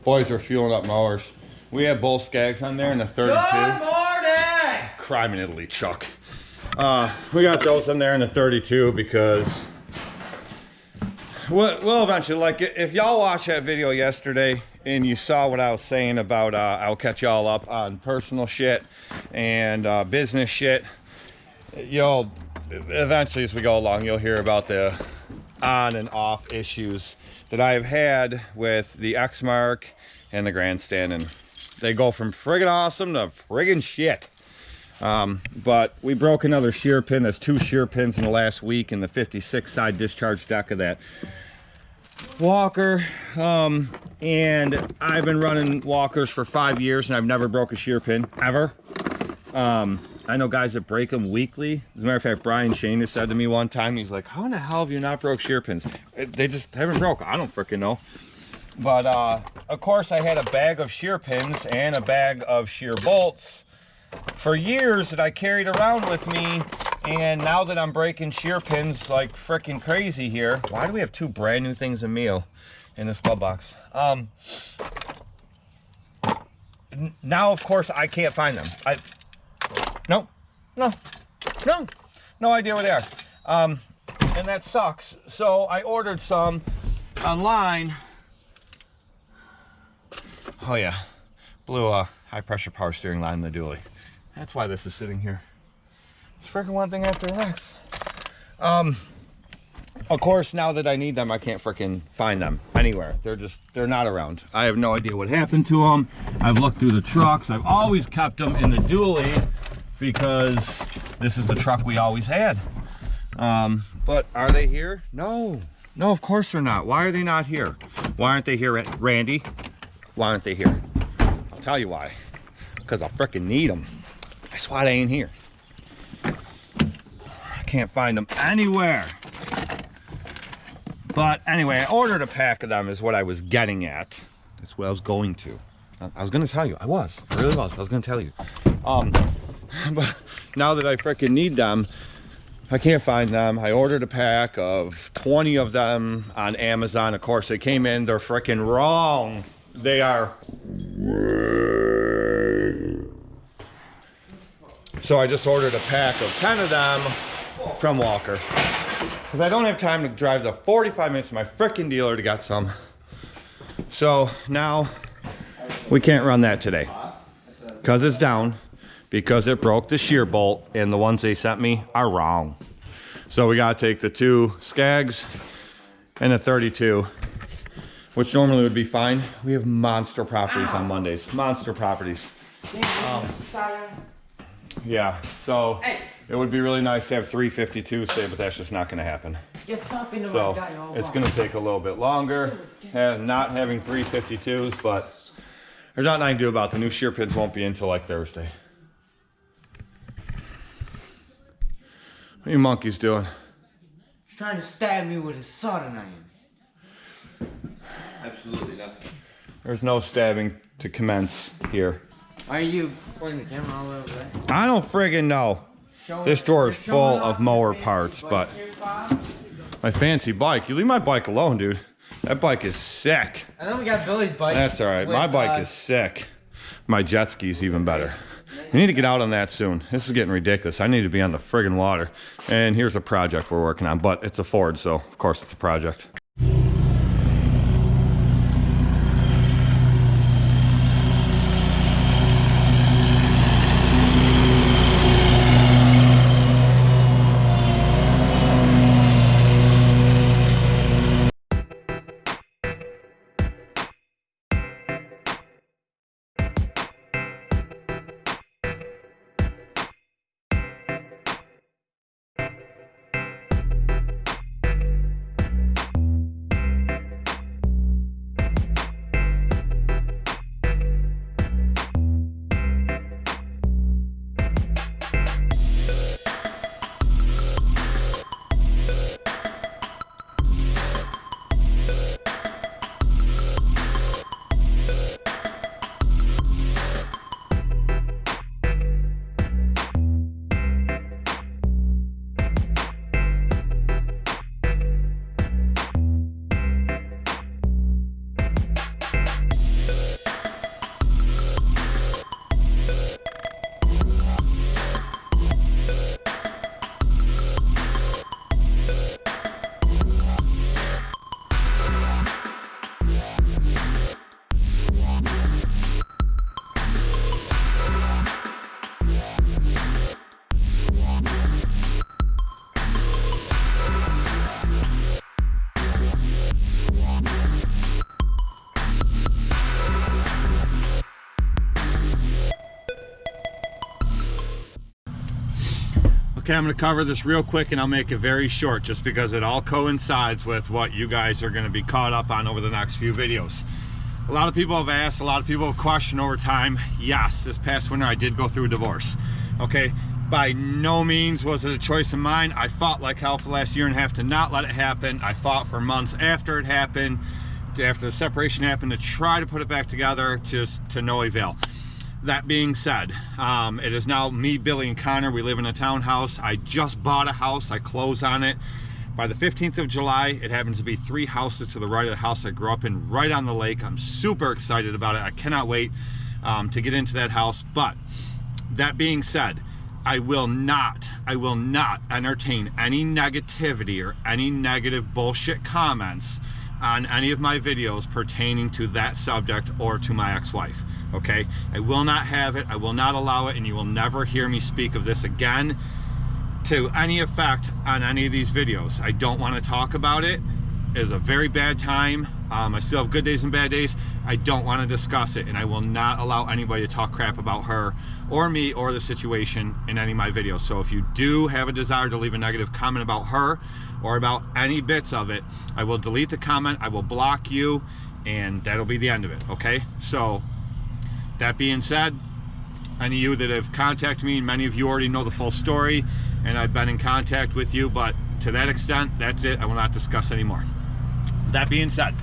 Boys are fueling up mowers. We have both Skags on there and the 32. Good morning! Crime in Italy, Chuck. We got those in there in the 32 because we'll eventually, like, if y'all watched that video yesterday and you saw what I was saying about I'll catch y'all up on personal shit and business shit, you'll eventually, as we go along, you'll hear about the on and off issues that I've had with the X-Mark and the Grandstand, and they go from friggin' awesome to friggin' shit. But we broke another shear pin. There's 2 shear pins in the last week in the 56 side discharge deck of that walker. And I've been running walkers for 5 years and I've never broke a shear pin ever. I know guys that break them weekly. As a matter of fact, Brian Shane has said to me one time, he's like, how in the hell have you not broke shear pins? They just haven't broke. I don't freaking know. But of course I had a bag of shear pins and a bag of shear bolts for years that I carried around with me, and now that I'm breaking shear pins like freaking crazy here. Why do we have 2 brand new things in meal in this glove box? Now of course I can't find them. No idea where they are. And that sucks. So I ordered some online. Oh yeah, blue high pressure power steering line in the dually. That's why this is sitting here. It's freaking one thing after the next. Of course, now that I need them, I can't freaking find them anywhere. They're not around. I have no idea what happened to them. I've looked through the trucks. I've always kept them in the dually because this is the truck we always had. But are they here? No, of course they're not. Why are they not here? Why aren't they here, Randy? Why aren't they here? I'll tell you why. Because I freaking need them. That's why they ain't here. I can't find them anywhere. But anyway, I ordered a pack of them is what I was getting at. That's what I was going to. I was going to tell you. I really was. I was going to tell you. But now that I freaking need them, I can't find them. I ordered a pack of 20 of them on Amazon. Of course, they came in. They're freaking wrong. They are. So I just ordered a pack of 10 of them from Walker. Because I don't have time to drive the 45 minutes to my freaking dealer to get some. So now we can't run that today. Because it's down. Because it broke the shear bolt. And the ones they sent me are wrong. So we got to take the 2 Skags and the 32. Which normally would be fine. We have monster properties on Mondays. Monster properties. Yeah, so it would be really nice to have 352s today, but that's just not going to happen. So it's going to take a little bit longer, not having 352s, but there's nothing I can do about it. The new shear pins won't be until like Thursday. What are you monkeys doing? He's trying to stab me with a soldering iron. Absolutely nothing. There's no stabbing to commence here. Why are you pointing the camera all over there? I don't friggin' know. This drawer is full of mower parts, but my fancy bike. You leave my bike alone, dude. That bike is sick. And then we got Billy's bike. That's all right. My bike is sick. My jet ski's even better. I need to get out on that soon. This is getting ridiculous. I need to be on the friggin' water. And here's a project we're working on, but it's a Ford, so of course it's a project. Okay, I'm going to cover this real quick and I'll make it very short just because it all coincides with what you guys are going to be caught up on over the next few videos. A lot of people have asked, a lot of people have questioned over time. Yes, this past winter I did go through a divorce. Okay, by no means was it a choice of mine. I fought like hell for the last year and a half to not let it happen. I fought for months after it happened, after the separation happened, to try to put it back together, just to no avail. That being said, it is now me, Billy, and Connor. We live in a townhouse. I just bought a house. I close on it by the 15th of July. It happens to be 3 houses to the right of the house I grew up in, right on the lake. I'm super excited about it. I cannot wait to get into that house. But that being said, I will not entertain any negativity or any negative bullshit comments on any of my videos pertaining to that subject or to my ex-wife. Okay, I will not have it, I will not allow it, and you will never hear me speak of this again to any effect on any of these videos. I don't want to talk about it. It is a very bad time. I still have good days and bad days. I don't want to discuss it, and I will not allow anybody to talk crap about her or me or the situation in any of my videos. So if you do have a desire to leave a negative comment about her or about any bits of it, I will delete the comment, I will block you, and that'll be the end of it, okay? So that being said, any of you that have contacted me, and many of you already know the full story, and I've been in contact with you, but to that extent, that's it. I will not discuss anymore. That being said,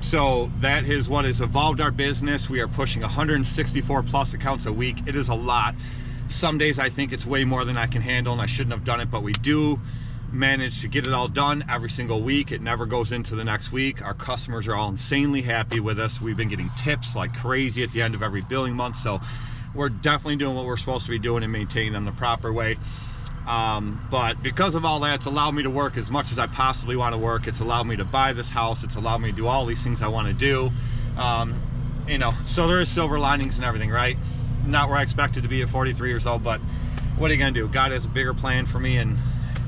so that is what has evolved our business. We are pushing 164 plus accounts a week. It is a lot. Some days I think it's way more than I can handle, and I shouldn't have done it, but we do manage to get it all done every single week. It never goes into the next week. Our customers are all insanely happy with us. We've been getting tips like crazy at the end of every billing month, so we're definitely doing what we're supposed to be doing and maintaining them the proper way. But because of all that, it's allowed me to work as much as I possibly want to work. It's allowed me to buy this house. It's allowed me to do all these things I want to do. You know, so there is silver linings and everything, right? Not where I expected to be at 43 years old, but what are you gonna do? God has a bigger plan for me, and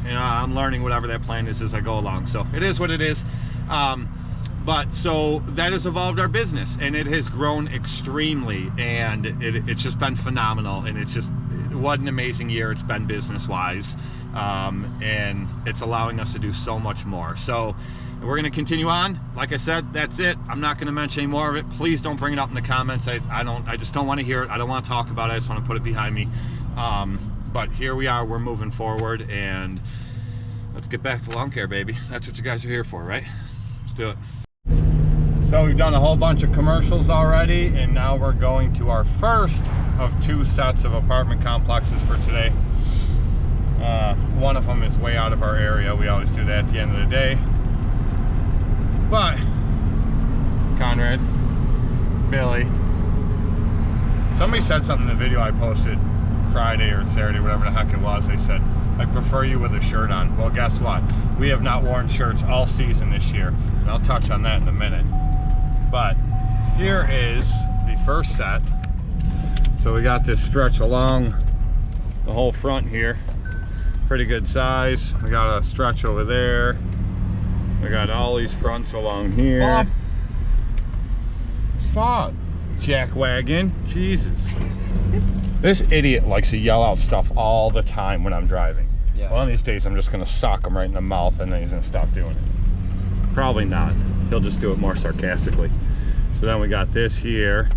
you know, I'm learning whatever that plan is as I go along. So it is what it is. But so that has evolved our business, and it has grown extremely, and it's just been phenomenal. And it's just, what an amazing year it's been business wise. And it's allowing us to do so much more. So we're going to continue on. Like I said, that's it. I'm not going to mention any more of it. Please don't bring it up in the comments. I just don't want to hear it. I don't want to talk about it. I just want to put it behind me. But here we are, we're moving forward, and let's get back to lawn care, baby. That's what you guys are here for, right? Let's do it. So we've done a whole bunch of commercials already, and now we're going to our first of 2 sets of apartment complexes for today. One of them is way out of our area. We always do that at the end of the day. But Conrad, Billy, somebody said something in the video I posted Friday or Saturday, whatever the heck it was. They said, I prefer you with a shirt on. Well, guess what? We have not worn shirts all season this year, and I'll touch on that in a minute. But here is the first set. So we got this stretch along the whole front here. Pretty good size. We got a stretch over there. We got all these fronts along here. Bob. Saw it. Jack wagon. Jesus. This idiot likes to yell out stuff all the time when I'm driving. Yeah. One of these days I'm just going to sock him right in the mouth, and then he's going to stop doing it. Probably not. He'll just do it more sarcastically. So then we got this here,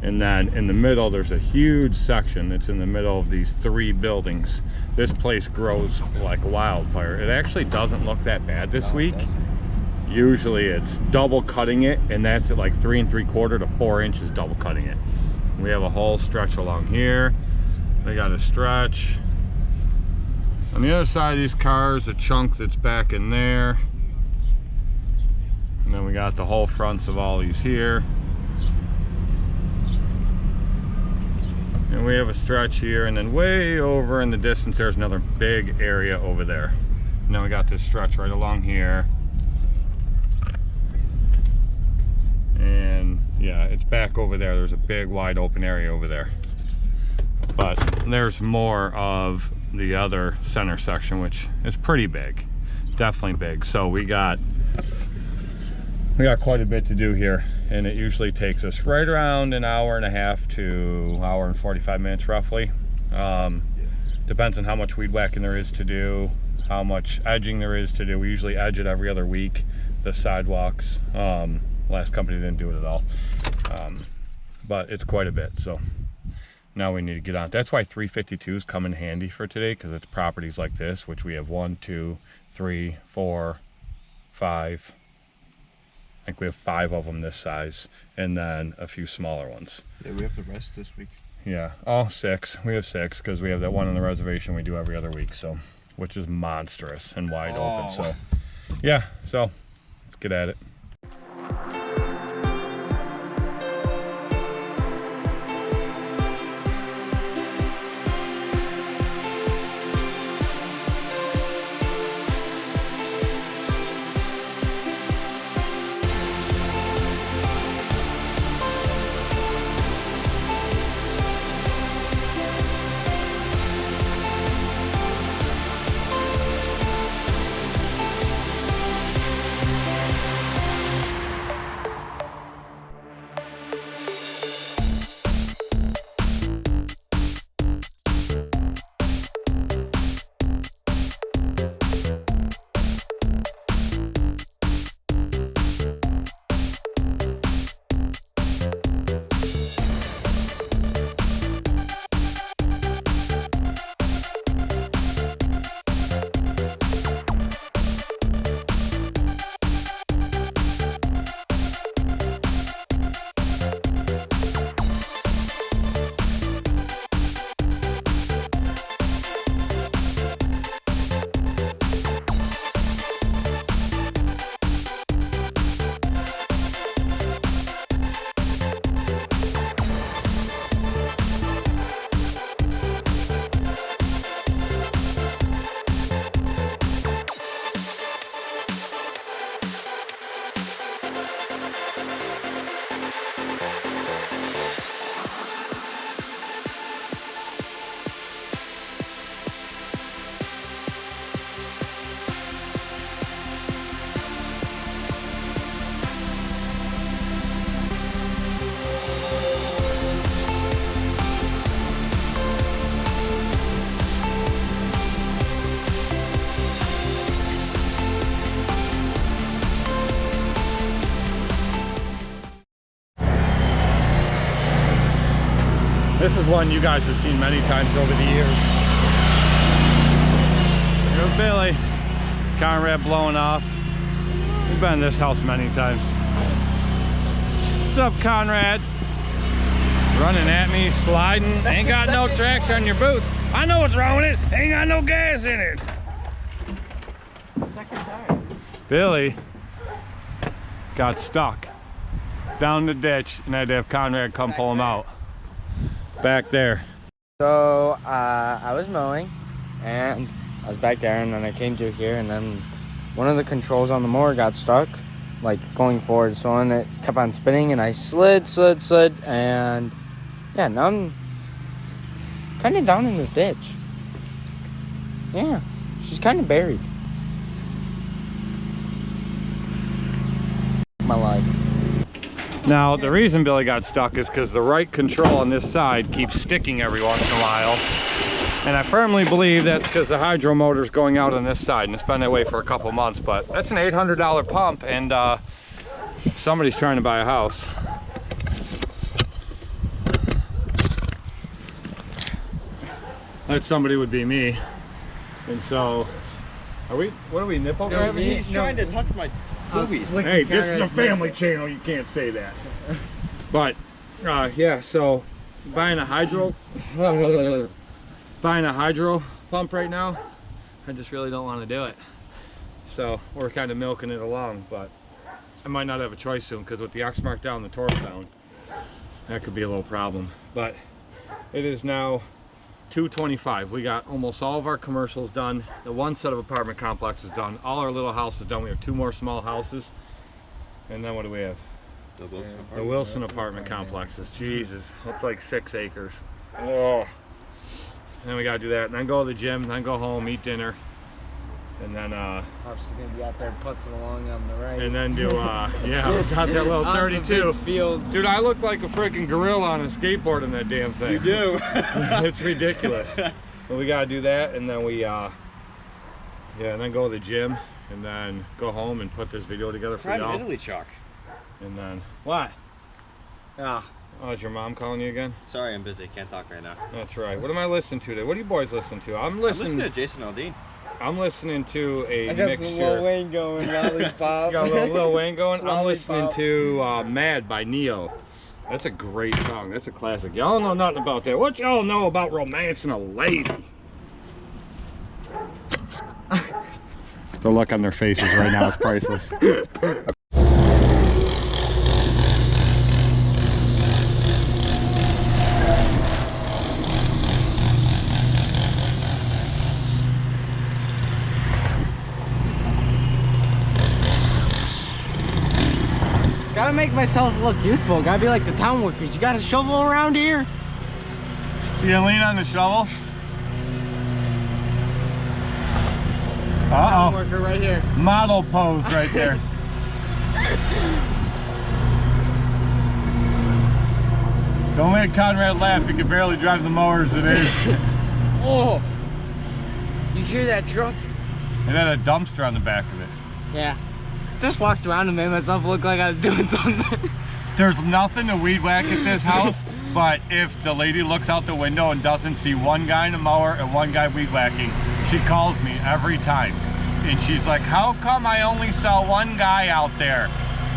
and then in the middle there's a huge section that's in the middle of these 3 buildings. This place grows like wildfire. It actually doesn't look that bad this week. Usually it's double cutting it, and that's at like 3 3/4 to 4 inches double cutting it. We have a whole stretch along here. We got a stretch on the other side of these cars, a chunk that's back in there, and then we got the whole fronts of all these here, and we have a stretch here, and then way over in the distance there's another big area over there, and then we got this stretch right along here. And yeah, it's back over there. There's a big wide open area over there, but there's more of the other center section, which is pretty big, definitely big. So we got quite a bit to do here, and it usually takes us right around an hour and a half to hour and 45 minutes roughly, Depends on how much weed whacking there is to do, how much edging there is to do. We usually edge it every other week, the sidewalks. Last company didn't do it at all. But it's quite a bit, so now we need to get on. That's why 352s come in handy for today, because it's properties like this, which we have 1, 2, 3, 4, 5. I think we have 5 of them this size, and then a few smaller ones. Yeah, we have the rest this week. Yeah, oh, 6. We have 6 because we have that one on the reservation we do every other week, so which is monstrous and wide open. So yeah, so let's get at it. This is one you guys have seen many times over the years. Here's Billy. Conrad blowing off. We've been in this house many times. What's up, Conrad? Running at me, sliding. Ain't got no tracks on your boots. I know what's wrong with it. Ain't got no gas in it. It's the second time. Billy got stuck down the ditch and I had to have Conrad come pull him out. Back there. So I was mowing and I was back there, and then I came through here, and then one of the controls on the mower got stuck, like going forward. So then it kept on spinning and I slid, and yeah, now I'm kind of down in this ditch. Yeah, she's kind of buried. My life. Now, the reason Billy got stuck is because the right control on this side keeps sticking every once in a while. And I firmly believe that's because the hydro motor's going out on this side, and it's been that way for a couple months. But that's an $800 pump, and somebody's trying to buy a house. That somebody would be me. And so, what are we, nipple grabbing? He's trying to touch my boobies. Hey, this is a family channel, you can't say that. But yeah, so buying a hydro pump right now, I just really don't want to do it. So we're kind of milking it along, but I might not have a choice soon, because with the X mark down, the torque down, that could be a little problem. But it is now 2:25. We got almost all of our commercials done. The one set of apartment complexes done. All our little houses done. We have 2 more small houses. And then what do we have? The Wilson apartment complexes. Jesus, that's like 6 acres. Oh. And then we gotta do that. And then go to the gym, then go home, eat dinner. And then Pops is gonna be out there putzing along on the right. and then do yeah, we got that little 32 fields. Dude, I look like a freaking gorilla on a skateboard in that damn thing. You do. It's ridiculous. But we gotta do that, and then we yeah, and then go to the gym, and then go home and put this video together for y'all. Italy chalk. And then What? Ah. oh, is your mom calling you again? Sorry, I'm busy. Can't talk right now. That's right. What am I listening to today? What do you boys listen to? I'm I'm listening listening to Jason Aldean. I'm listening to a I got mixture. some Lil Wayne going, lollipop. You got a little Lil Wayne going? I'm listening Lollipop. to Mad by Neo. That's a great song. That's a classic. Y'all know nothing about that. What y'all know about romancing a lady? The look on their faces right now is priceless. Gotta make myself look useful. Gotta be like the town workers. You got a shovel around here? You gonna lean on the shovel? Uh-oh. Town worker right here. Model pose right there. Don't make Conrad laugh. He can barely drive the mower as it is. Oh. You hear that truck? It had a dumpster on the back of it. Yeah. Just walked around and made myself look like I was doing something. There's nothing to weed whack at this house, but if the lady looks out the window and doesn't see one guy in a mower and one guy weed whacking, she calls me every time. And she's like, how come I only saw one guy out there?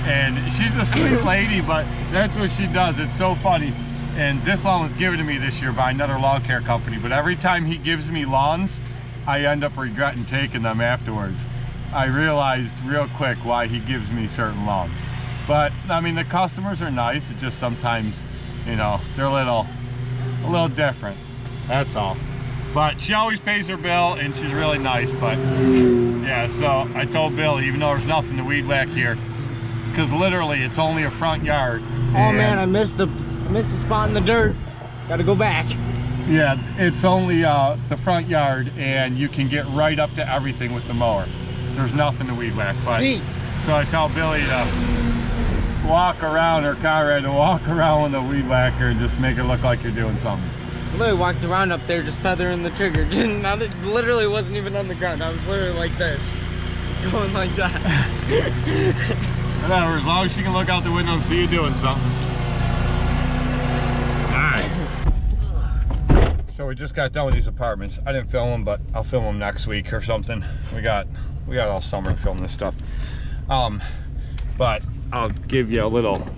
And she's a sweet lady, but that's what she does. It's so funny. And this lawn was given to me this year by another lawn care company, but every time he gives me lawns, I end up regretting taking them afterwards. I realized real quick why he gives me certain lawns. But I mean, the customers are nice. It just sometimes, you know, they're a little different. That's all. But she always pays her bill and she's really nice. But yeah, so I told Bill, even though there's nothing to weed whack here, because literally it's only a front yard. Oh man, I missed a spot in the dirt. Gotta go back. Yeah, it's only the front yard, and you can get right up to everything with the mower. There's nothing to weed whack, but Neat. so I tell Billy to walk around, or Conrad to walk around with a weed whacker and just make it look like you're doing something. I literally walked around up there just feathering the trigger. Now that literally wasn't even on the ground. I was literally like this, going like that. Whatever, as long as she can look out the window and see you doing something. Alright. So we just got done with these apartments. I didn't film them, but I'll film them next week or something. We got all summer to film this stuff. But I'll give you a little.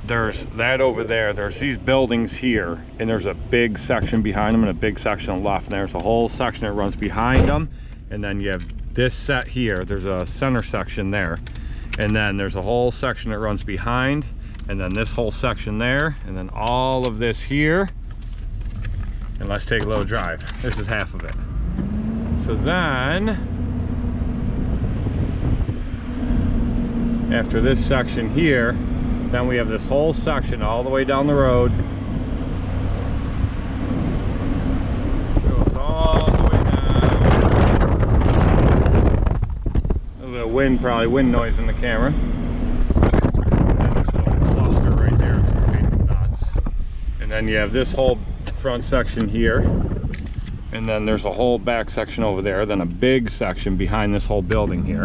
There's that over there. There's these buildings here, and there's a big section behind them and a big section on the left. And there's a whole section that runs behind them, and then you have this set here. There's a center section there, and then there's a whole section that runs behind, and then this whole section there, and then all of this here. And let's take a little drive. This is half of it. So then, after this section here, then we have this whole section all the way down the road. Goes all the way down. A little bit of wind, probably wind noise in the camera. And this little cluster right there is fucking nuts. And then you have this whole front section here, and then there's a whole back section over there, then a big section behind this whole building here,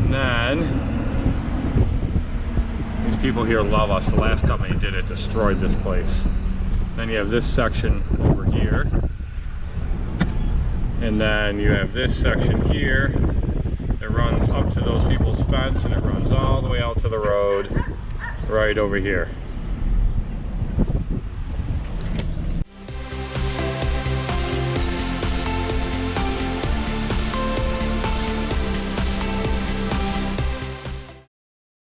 and then these people here love us. The last company did it destroyed this place. Then you have this section over here, and then you have this section here that runs up to those people's fence, and it runs all the way out to the road right over here.